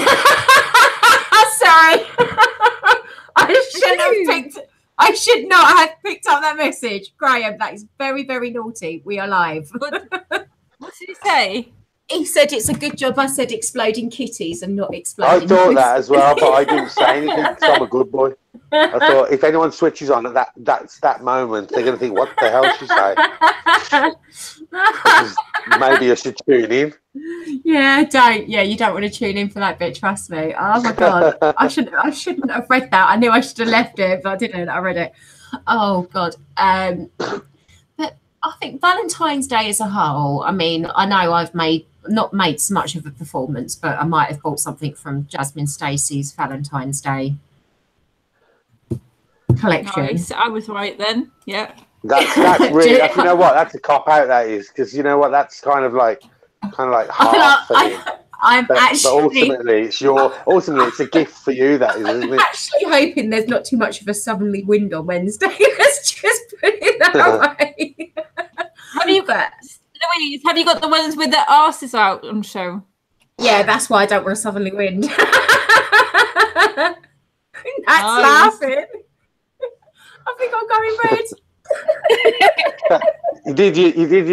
I shouldn't have picked. I should not have picked up that message. Graham, that is very, very naughty. We are live. What did he say? He said it's a good job I said exploding kitties and not exploding. I thought that as well, but I didn't say anything because I'm a good boy. I thought if anyone switches on at that moment, they're going to think, what the hell she say? Maybe I should tune in. Yeah, don't. Yeah, you don't want to tune in for that bit. Trust me. Oh my god, I shouldn't have read that. I knew I should have left it, but I didn't. I read it. Oh god. But I think Valentine's Day as a whole. I mean, I know I've not made so much of a performance, but I might have bought something from Jasmine Stacey's Valentine's Day collection. Nice. I was right then. Yeah. That's really. You know what? That's a cop out. That is, because you know what? That's kind of like half. But ultimately, it's a gift for you. That is, isn't it? I'm actually hoping there's not too much of a southerly wind on Wednesday. Let's just put it that way. Louise, have you got the ones with the arses out on show? Yeah, that's why I don't want a southerly wind. That's laughing. I think I'll go in red. You did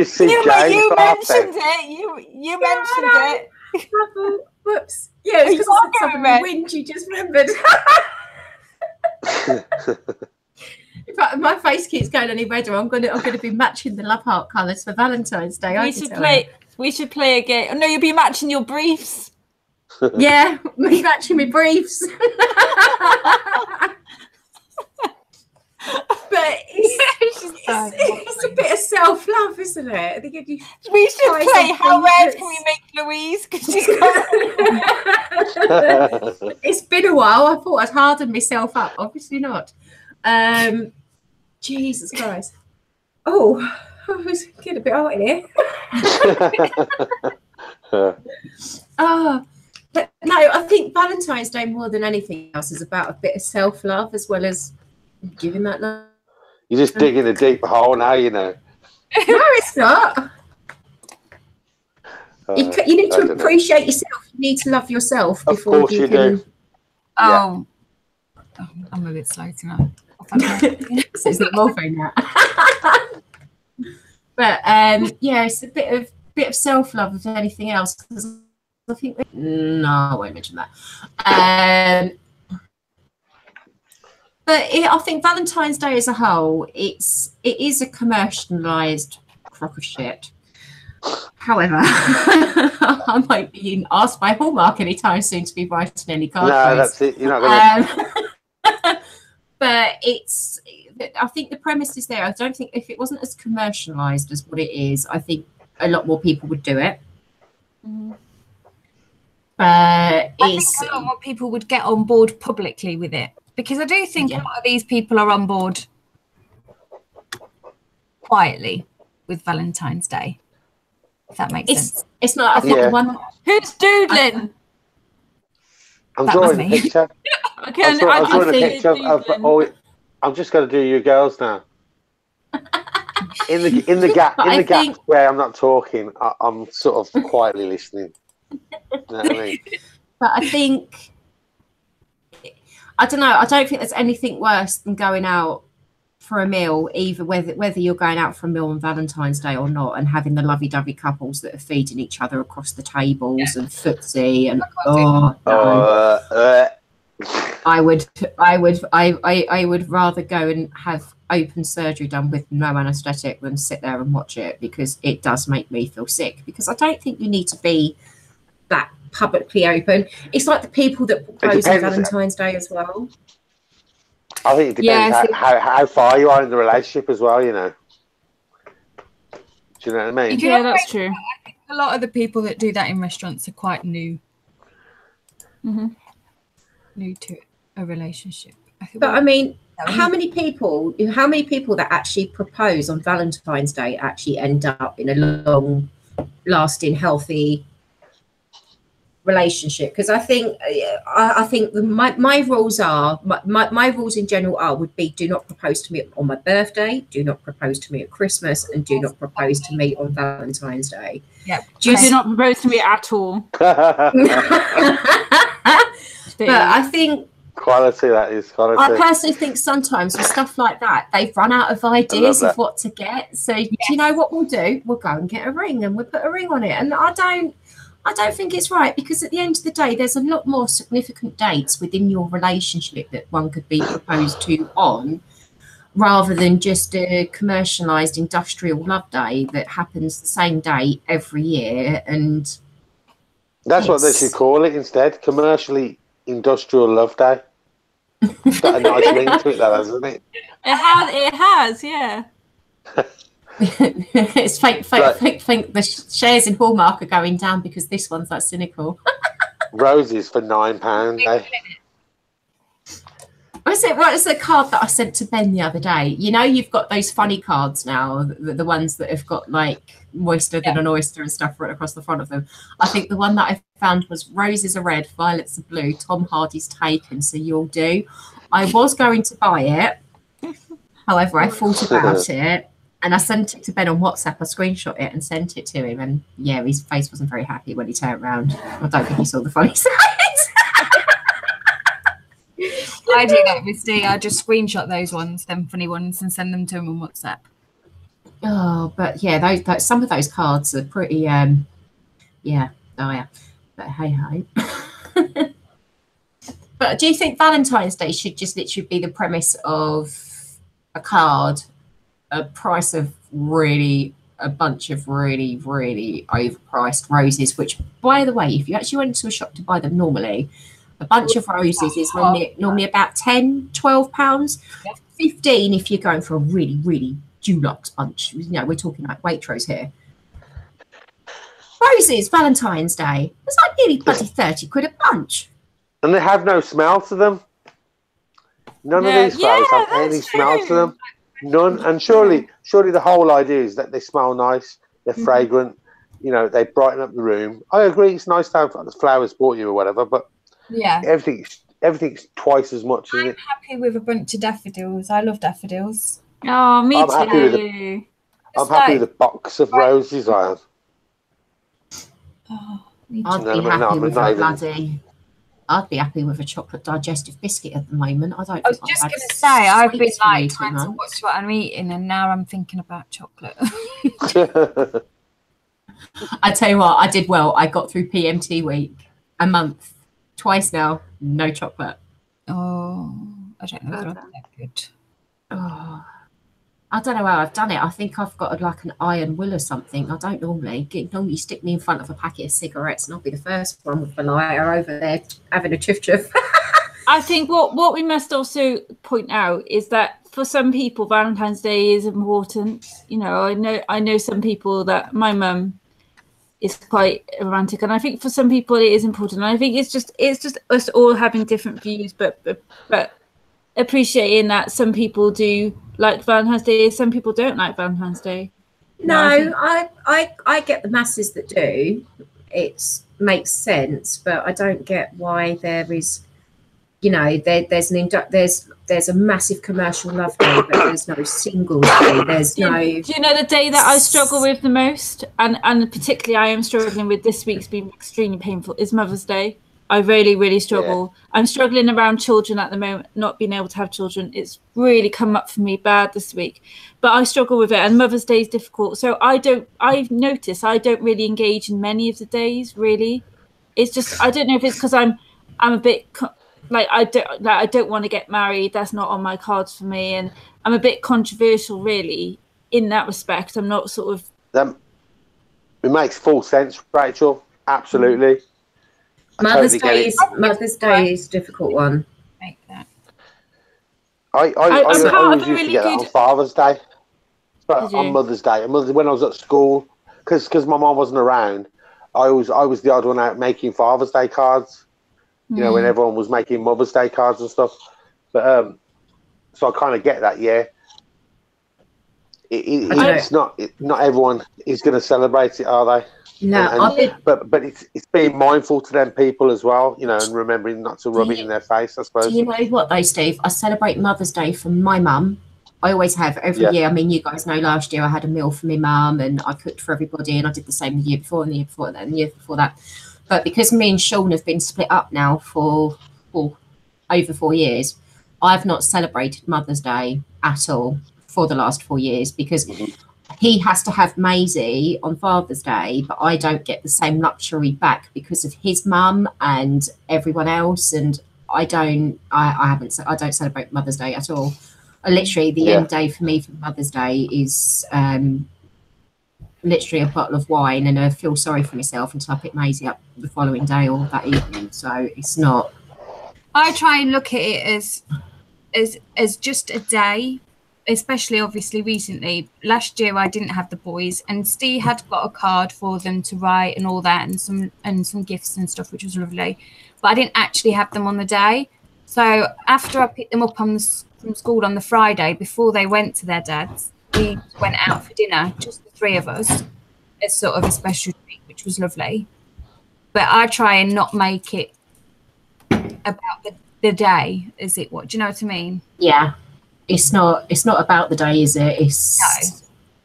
see James? You mentioned it. You mentioned it. Whoops. Yeah, it's because I said southerly wind. You just remembered. In fact, my face keeps going any redder. I'm gonna be matching the love heart colours for Valentine's Day. We should play a game. Oh, no, you'll be matching your briefs. Yeah, me matching my briefs. But it's a bit of self-love, isn't it? I think we should play How Red Can We Make Louise? It's been a while. I thought I'd harden myself up. Obviously not. Jesus Christ. Oh, I was getting a bit hot in here. But no, I think Valentine's Day more than anything else is about a bit of self-love as well as giving that love. You're just digging a deep hole now, you know. No, it's not. You need to appreciate yourself. You need to love yourself before of course you do. Oh, I'm a bit slow tonight. So it's not morphine now. But yeah, it's a bit of self-love if anything else. Because I think no, I won't mention that. But I think Valentine's Day as a whole, it is a commercialised crock of shit. However, I might be asked by Hallmark anytime soon to be writing any card. No, that's it. You're not going to. But I think the premise is there. I don't think if it wasn't as commercialised as what it is, I think a lot more people would do it. But I think a lot more people would get on board publicly with it. Because I do think a lot of these people are on board quietly with Valentine's Day, if that makes sense. It's not. I think the one. Who's doodling? I'm drawing a picture. I'm drawing a picture of. I'm just going to do you girls now. In the gap where I'm not talking, I'm sort of quietly listening. You know what I mean? But I think. I don't know. I don't think there's anything worse than going out for a meal, either whether you're going out for a meal on Valentine's Day or not, and having the lovey-dovey couples that are feeding each other across the tables and footsie and I would rather go and have open surgery done with no anaesthetic than sit there and watch it, because it does make me feel sick. Because I don't think you need to be that publicly open. It's like the people that propose on Valentine's Day as well. I think it depends how far you are in the relationship as well, you know. Do you know what I mean? Yeah, that's true. I think a lot of the people that do that in restaurants are quite new. New to a relationship. But I mean, how many people that actually propose on Valentine's Day actually end up in a long lasting healthy relationship? Because I think my rules are my rules in general would be: do not propose to me on my birthday, do not propose to me at Christmas, and do not propose to me on Valentine's Day. Do not propose to me at all. But I think Quality, that is quality. I personally think sometimes with stuff like that, they've run out of ideas of what to get. So do you know what we'll do? We'll go and get a ring and we'll put a ring on it. And I don't think it's right, because at the end of the day, there's a lot more significant dates within your relationship that one could be proposed to on, rather than just a commercialized industrial love day that happens the same day every year. And that's what they should call it instead, commercially industrial love day. It's got a nice ring to it, though, hasn't it? It has, yeah. It's fake. The shares in Hallmark are going down because this one's that cynical. Roses for £9, eh? What is the card that I sent to Ben the other day? You know, you've got those funny cards now, the ones that have got like moister than an oyster and stuff right across the front of them. I think the one that I found was roses are red, violets are blue, Tom Hardy's taken, so you'll do. I was going to buy it. However, I thought about it and I sent it to Ben on WhatsApp. I screenshot it and sent it to him. And yeah, his face wasn't very happy when he turned around. I don't think he saw the funny side. I do that with Steve. I just screenshot those ones, them funny ones, and send them to him on WhatsApp. Oh, but yeah, those some of those cards are pretty, yeah. But hey. But do you think Valentine's Day should just literally be the premise of a card, a price of a bunch of really, really overpriced roses, which, by the way, if you actually went to a shop to buy them normally, a bunch of roses is normally about £10-12, 15 if you're going for a really, really deluxe bunch. You know, we're talking like Waitrose here. Roses, Valentine's Day. It's like nearly bloody 30 quid a bunch. And they have no smell to them. None of these flowers have any smell to them. None. And surely the whole idea is that they smell nice, they're fragrant, you know, they brighten up the room. I agree, it's nice to have the flowers bought you or whatever, but yeah, everything's twice as much. I'm happy with a bunch of daffodils. I love daffodils. Oh, me too. I'm happy with a box of roses. I have. Oh, me too. I'd be happy with a chocolate digestive biscuit at the moment. I was just going to say, I've been like trying to watch what I'm eating, and now I'm thinking about chocolate. I tell you what, I did well. I got through PMT week a month, twice now, no chocolate. Oh, I don't know whether I'm that good. Oh, I don't know how I've done it. I think I've got like an iron will or something. I don't normally stick me in front of a packet of cigarettes and I'll be the first one with the lighter over there having a chuff. I think what we must also point out is that for some people Valentine's Day is important. You know, I know some people that my mum is quite romantic, and I think for some people it is important. And I think it's just us all having different views, but appreciating that some people do like Valentine's Day, some people don't like Valentine's Day. No, I get the masses that do. It makes sense, but I don't get why there is, you know, there's a massive commercial love day, but there's no singles day. There's no. Do you know the day that I struggle with the most, and particularly I am struggling with this week's been extremely painful, is Mother's Day. I really, really struggle. Yeah. I'm struggling around children at the moment, not being able to have children. It's really come up for me bad this week, but I struggle with it, and Mother's Day is difficult. So I've noticed I don't really engage in many of the days, really. It's just, I don't know if it's because I'm a bit I don't want to get married. That's not on my cards for me. And I'm a bit controversial, really, in that respect. I'm not sort of... It makes full sense, Rachel. Absolutely. Mother's Day is a difficult one. Make that. I always used to get that on Father's Day. But on Mother's Day. When I was at school, because my mum wasn't around, I was the odd one out making Father's Day cards. You know, when everyone was making Mother's Day cards and stuff. But so I kind of get that, yeah. It's not everyone is going to celebrate it, are they? No, but it's being mindful to them people as well, you know, and remembering not to rub it in their face, I suppose. Do you know what though, Steve? I celebrate Mother's Day for my mum. I always have every year. I mean, you guys know last year I had a meal for my mum and I cooked for everybody, and I did the same the year before and the year before that and the year before that. But because me and Sean have been split up now for over 4 years, I've not celebrated Mother's Day at all for the last 4 years because he has to have Maisie on Father's Day, but I don't get the same luxury back because of his mum and everyone else. And I don't celebrate Mother's Day at all. Literally, the end day for me for Mother's Day is literally a bottle of wine and I feel sorry for myself until I pick Maisie up the following day or that evening. So it's not. I try and look at it as just a day, especially obviously recently. Last year I didn't have the boys, and Steve had got a card for them to write and all that, and some gifts and stuff, which was lovely. But I didn't actually have them on the day. So after I picked them up from school on the Friday, before they went to their dad's, we went out for dinner, just the 3 of us, as sort of a special treat, which was lovely. But I try and not make it about the day, is it? What do you know what I mean? Yeah, it's not about the day, is it?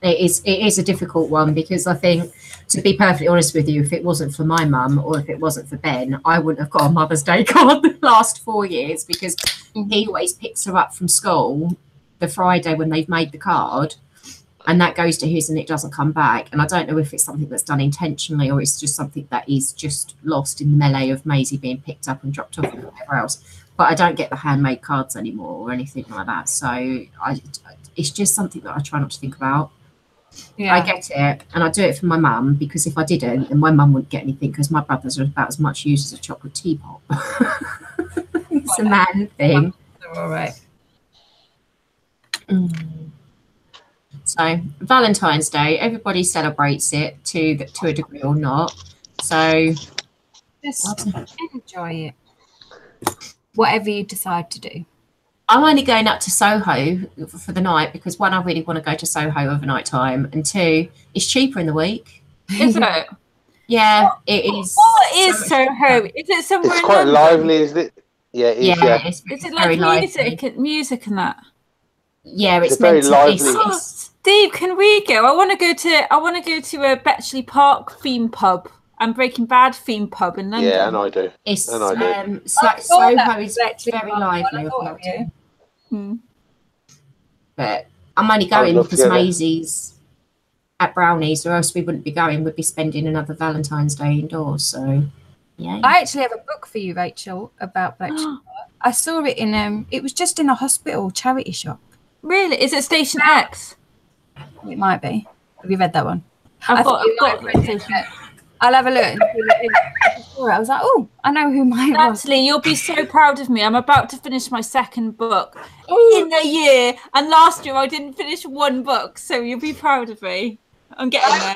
It is a difficult one because I think, to be perfectly honest with you, if it wasn't for my mum or if it wasn't for Ben, I wouldn't have got a Mother's Day card the last 4 years because he always picks her up from school the Friday when they've made the card, and that goes to his and it doesn't come back. And I don't know if it's something that's done intentionally or it's just something that is just lost in the melee of Maisie being picked up and dropped off and whatever else. But I don't get the handmade cards anymore or anything like that. So it's just something that I try not to think about. Yeah. I get it, and I do it for my mum because if I didn't, then my mum wouldn't get anything because my brothers are about as much use as a chocolate teapot. It's a man thing. All right. So Valentine's Day, everybody celebrates it to a degree or not. So just enjoy it, whatever you decide to do. I'm only going up to Soho for the night because 1, I really want to go to Soho overnight time, and 2, it's cheaper in the week. Is it? Yeah, it is. What is Soho? Is it somewhere? It's quite lively, isn't it? Yeah, it is. Yeah. It's it like music and that? Yeah, it's very lively. Steve, can we go? I want to go to a Bletchley Park theme pub and Breaking Bad theme pub in London. Yeah, and I do. Soho is very lively. But I'm only going because Maisie's at Brownies, or else we wouldn't be going. We'd be spending another Valentine's Day indoors. So, yeah. I actually have a book for you, Rachel, about Bletchley Park. I saw it in it was just in a hospital charity shop. Really? Is it Station X? It might be. Have you read that one? I've got I'll have a look. I was like, oh, I know who mine was. Natalie, you'll be so proud of me. I'm about to finish my 2nd book in a year. And last year I didn't finish 1 book. So you'll be proud of me. I'm getting there.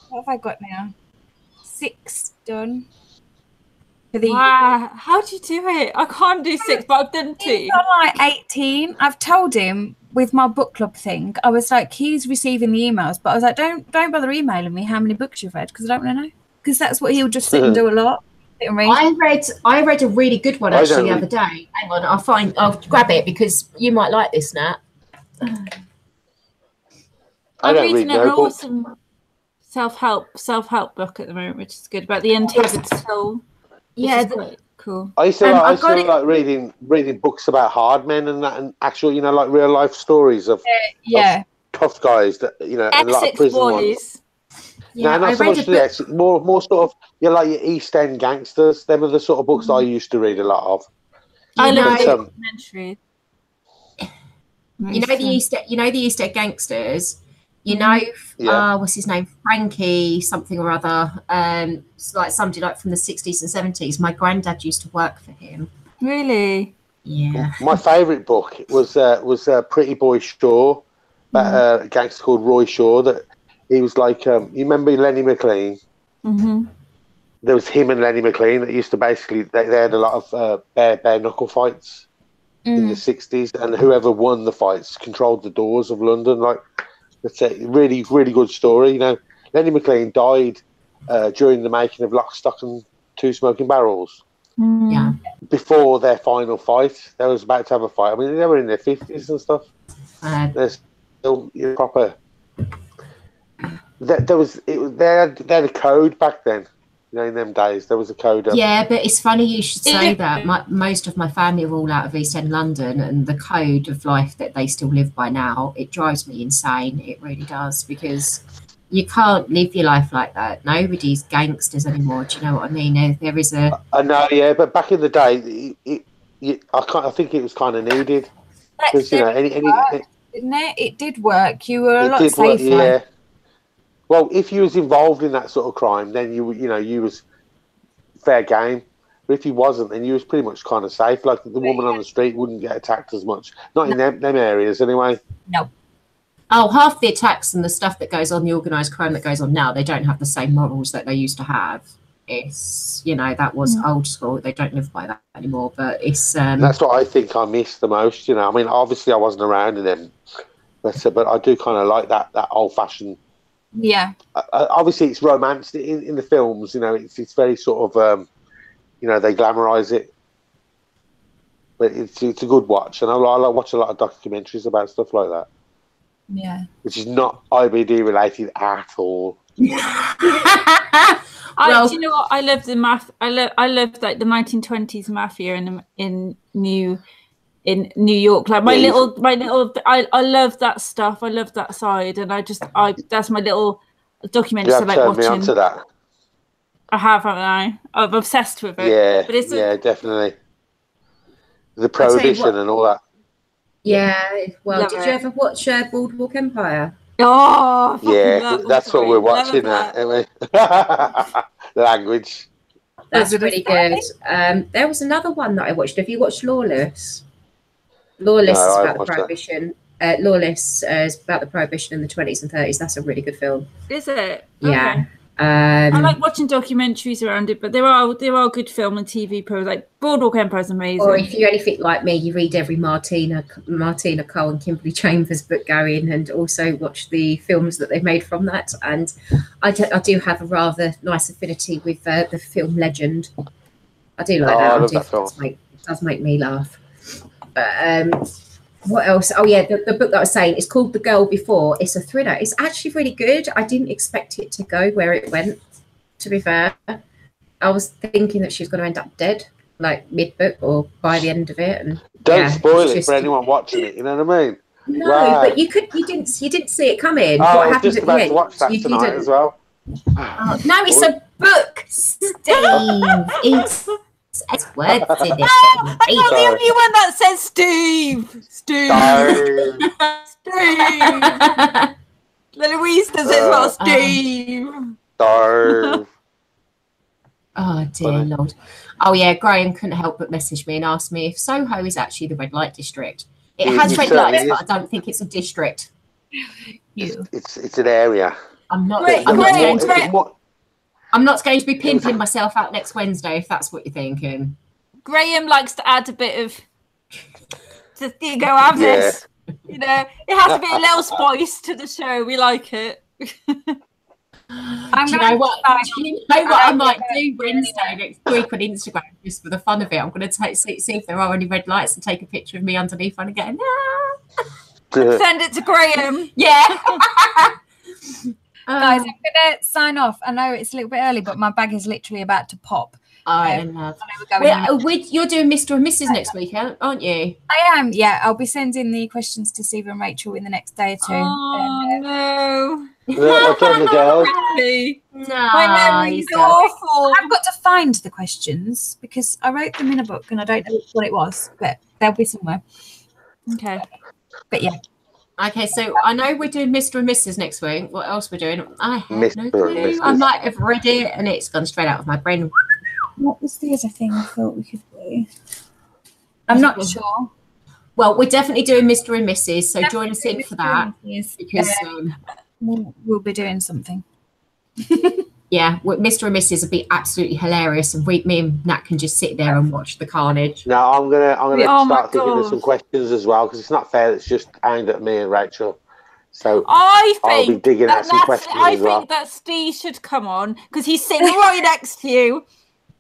What have I got now? 6 done. Wow, how do you do it? I can't do 6, but I've done 2. He's on like 18. I've told him with my book club thing, I was like, he's receiving the emails, but I was like, don't bother emailing me how many books you've read because I don't want to know. Because that's what he'll just sit and do a lot. Sit and read. I read a really good one actually the other day. Hang on, I'll grab it because you might like this, Nat. I'm reading an awesome self-help book at the moment, which is good, about the untethered soul. Yeah, cool. I used to like reading books about hard men and that, and actual, like real life stories of tough guys that and a lot of prison ones. Yeah, no, not so much the Essex, more sort of like your East End gangsters. Them are the sort of books I used to read a lot of. I love documentary. You know the East End gangsters. What's his name? Frankie something or other. Like somebody like from the 60s and 70s. My granddad used to work for him. Really? Yeah. My favourite book was Pretty Boy Shaw, about a gangster called Roy Shaw. That he was like, you remember Lenny McLean? Mm-hmm. There was him and Lenny McLean that used to basically they had a lot of bare knuckle fights in the 60s, and whoever won the fights controlled the doors of London. Like, it's a really, really good story. Lenny McLean died during the making of Lock, Stock and Two Smoking Barrels. Yeah. Before their final fight, they was about to have a fight. I mean, they were in their 50s and stuff. They're still proper. They had a code back then. You know, in them days, there was a code. Yeah, but it's funny you should say that. Most of my family are all out of East End London, and the code of life that they still live by now, it drives me insane. It really does, because you can't live your life like that. Nobody's gangsters anymore. Do you know what I mean? There is a... I know, yeah, but back in the day, I think it was kind of needed. Because, you know, it did work. You were a lot safer. Yeah. Well, if you was involved in that sort of crime, then you was fair game. But if you wasn't, then you was pretty much kind of safe. Like the woman on the street wouldn't get attacked as much. Not in them areas, anyway. No. Oh, half the attacks and the stuff that goes on, the organised crime that goes on now, they don't have the same morals that they used to have. It's, you know, that was old school. They don't live by that anymore. But it's... That's what I think I miss the most, you know. I mean, obviously I wasn't around in them. But I do kind of like that old-fashioned... Yeah. Obviously, it's romanced in the films. You know, it's very sort of, you know, they glamorise it, but it's a good watch, and I like watch a lot of documentaries about stuff like that. Yeah. Which is not IBD related at all. Do you know what? I love the I love like the 1920s mafia in New York. Like my little I love that stuff. I love that side, and that's my little documentary. You I like turned me watching. onto that. I have, haven't I? I'm obsessed with it. Yeah, but it's definitely. The prohibition and all that. Yeah, well, Love did it. you ever watch Boardwalk Empire? Oh, Yeah, that's what we're watching now, aren't we? Language. That's really good. There was another one that I watched. Have you watched Lawless? Lawless is about the prohibition. Lawless is about the prohibition in the 20s and 30s. That's a really good film. Is it? Yeah. Okay. I like watching documentaries around it, but there are good film and TV programs. Like Boardwalk Empire is amazing. Or if you're anything like me, you read every Martina Cole and Kimberly Chambers book going, and also watch the films that they've made from that. And I do have a rather nice affinity with the film Legend. I do like that. I love that film. It does make me laugh. But what else? Oh yeah, the book that I was saying, it's called The Girl Before. It's a thriller. It's actually really good. I didn't expect it to go where it went, to be fair. I was thinking that she was going to end up dead, like mid-book or by the end of it. And don't spoil it for anyone watching it, you know what I mean? No, Wow. but you didn't see it coming. Oh, What I was happens just at the about end? to watch that You tonight didn't. as well. Oh, no, it's a book, Steve. It's words in it. I'm not the only one that says Steve. Steve. Steve. Louise does it as well. Steve. Oh dear Lord. Oh yeah, Graham couldn't help but message me and ask me if Soho is actually the red light district. It has red lights, but I don't think it's a district. It's an area. I'm not going to be pimping myself out next Wednesday, if that's what you're thinking. Graham likes to add a bit of just you go have this. You know, it has to be a little spice to the show. We like it. Do you know what I might do Wednesday next week on Instagram, just for the fun of it? I'm going to see if there are any red lights and take a picture of me underneath and again. Send it to Graham. Yeah. Guys, I'm going to sign off. I know it's a little bit early, but my bag is literally about to pop. You're doing Mr. and Mrs. next week, aren't you? I am, yeah. I'll be sending the questions to Steve and Rachel in the next day or two. Oh, no. What's on the girls? No. My memory's awful. I've got to find the questions because I wrote them in a book and I don't know what it was, but they'll be somewhere. Okay. But yeah. Okay, so I know we're doing Mr. and Mrs. next week. What else we're doing? I have no Mr. clue. and Mrs. I might have read it and it's gone straight out of my brain. What was the other thing I thought we could do? I'm not sure. Well, we're definitely doing Mr. and Mrs. So join us in for that. Because we'll be doing something. yeah, Mr. and Mrs. would be absolutely hilarious, and me and Nat can just sit there and watch the carnage. No, I'm gonna start thinking of some questions as well, because it's not fair. It's just aimed at me and Rachel. So I'll be digging at some questions as well. I think that Steve should come on because he's sitting right next to you,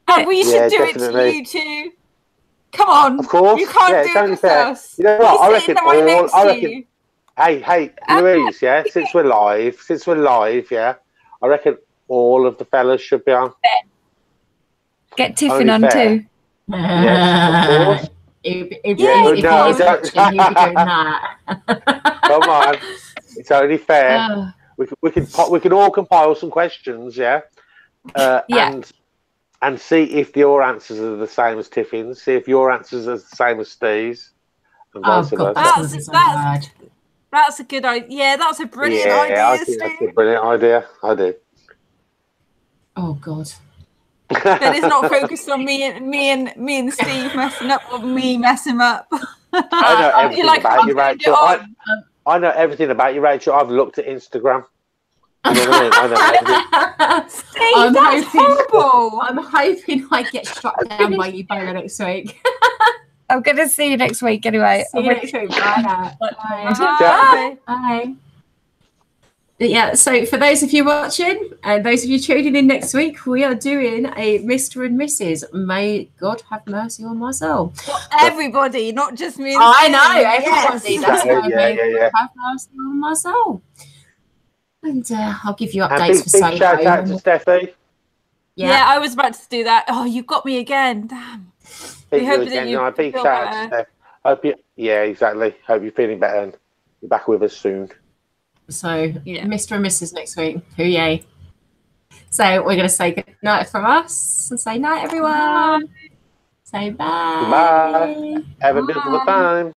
and we should do definitely. It to you too. Come on, of course. You can't do it with us. You know what? I reckon. Hey, Louise. Yeah, since we're live. Yeah, I reckon all of the fellas should be on. Get Tiffin Only on fair. too. Yes, of course. If Yeah, he was watching, he'd be doing that. Come on, it's only fair. Oh, We can all compile some questions, yeah, Yeah. and see if your answers are the same as Tiffin's. See if your answers are the same as Steve's, and oh vice God, versa. that's gonna be so bad. That's a good idea. Yeah, that's a brilliant I idea, think that's a Steve. brilliant idea. I do. Oh God. Then it's not focused on me and Steve messing up or me messing up. I know everything like, about you, I'm putting it Rachel. on. I know everything about you, Rachel. I've looked at Instagram. You know what I mean? I know everything. Steve, that's horrible. I'm hoping I get struck down by Ebola next week. I'm going to see you next week anyway. See you next week. Bye. Bye. Bye. Yeah, so for those of you watching and those of you tuning in next week, we are doing a Mr. and Mrs. May God have mercy on my soul. Well, everybody, not just me. And I Steve. know, everybody. Yes. That's why May Yeah. God have mercy on my soul. And I'll give you And updates for big shout out to Soho. Steffi. Yeah, I was about to do that. Oh, you got me again. Damn. Big hope that again. you No, big feel shout out to better. Steph. Exactly. Hope you're feeling better and you're back with us soon. So, Yeah. Mr. and Mrs. next week. Hooyay. So, we're going to say good night from us and say night, everyone. Say bye. Goodbye. Have a beautiful time.